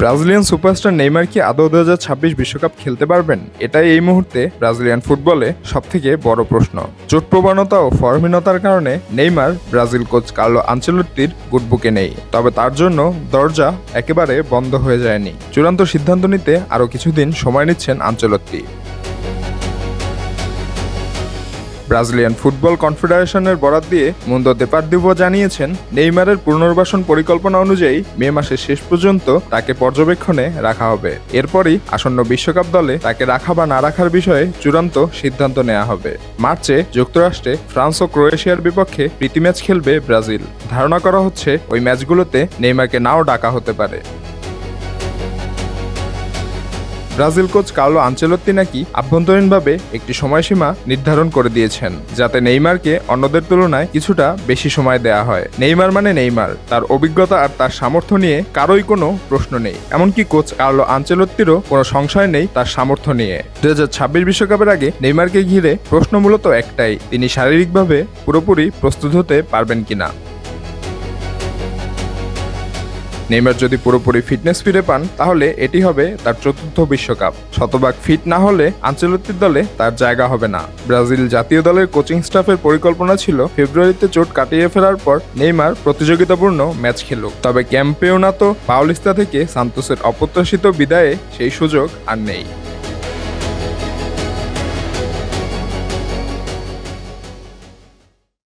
Brazilian superstar Neymar কি আদৌ 2026 বিশ্বকাপ খেলতে পারবেন? এটাই এই মুহূর্তে ব্রাজিলিয়ান ফুটবলে সবথেকে বড় প্রশ্ন। চোট প্রবণতা ও ফর্মহীনতার কারণে নেইমার ব্রাজিল কোচ কার্লো আনচেলত্তির গুডবুকে নেই। তবে তার জন্য দরজা একেবারে বন্ধ হয়ে যায়নি। চূড়ান্ত সিদ্ধান্ত নিতে আরও কিছুদিন সময় নিচ্ছেন আনচেলত্তি। ব্রাজিলিয়ান ফুটবল কনফেডারেশনের বরাত দিয়ে মুন্দো দেপার্দিভো জানিয়েছেন, নেইমারের পুনর্বাসন পরিকল্পনা অনুযায়ী মে মাসের শেষ পর্যন্ত তাকে পর্যবেক্ষণে রাখা হবে। এরপরই আসন্ন বিশ্বকাপ দলে তাকে রাখা বা না রাখার বিষয়ে চূড়ান্ত সিদ্ধান্ত নেওয়া হবে। মার্চে যুক্তরাষ্ট্রে ফ্রান্স ও ক্রোয়েশিয়ার বিপক্ষে প্রীতি ম্যাচ খেলবে ব্রাজিল। ধারণা করা হচ্ছে ওই ম্যাচগুলোতে নেইমারকে নাও ডাকা হতে পারে। ব্রাজিল কোচ কার্লো আনচেলত্তি নাকি আভ্যন্তরীণভাবে একটি সময়সীমা নির্ধারণ করে দিয়েছেন, যাতে নেইমারকে অন্যদের তুলনায় কিছুটা বেশি সময় দেয়া হয়। নেইমার মানে নেইমার, তার অভিজ্ঞতা আর তার সামর্থ্য নিয়ে কারোই কোনো প্রশ্ন নেই। এমনকি কোচ কার্লো আনচেলত্তিরও কোনো সংশয় নেই তার সামর্থ্য নিয়ে। 2026 বিশ্বকাপের আগে নেইমারকে ঘিরে প্রশ্ন মূলত একটাই, তিনি শারীরিকভাবে পুরোপুরি প্রস্তুত হতে পারবেন কিনা। নেইমার যদি পুরোপুরি ফিটনেস ফিরে পান, তাহলে এটি হবে তার চতুর্থ বিশ্বকাপ। শতভাগ ফিট না হলে আনচেলত্তির দলে তার জায়গা হবে না। ব্রাজিল জাতীয় দলের কোচিং স্টাফের পরিকল্পনা ছিল ফেব্রুয়ারিতে চোট কাটিয়ে ফেরার পর নেইমার প্রতিযোগিতাপূর্ণ ম্যাচ খেলুক। তবে ক্যাম্পেওনাতো পাওলিস্তা থেকে সান্তোসের অপ্রত্যাশিত বিদায়ে সেই সুযোগ আর নেই।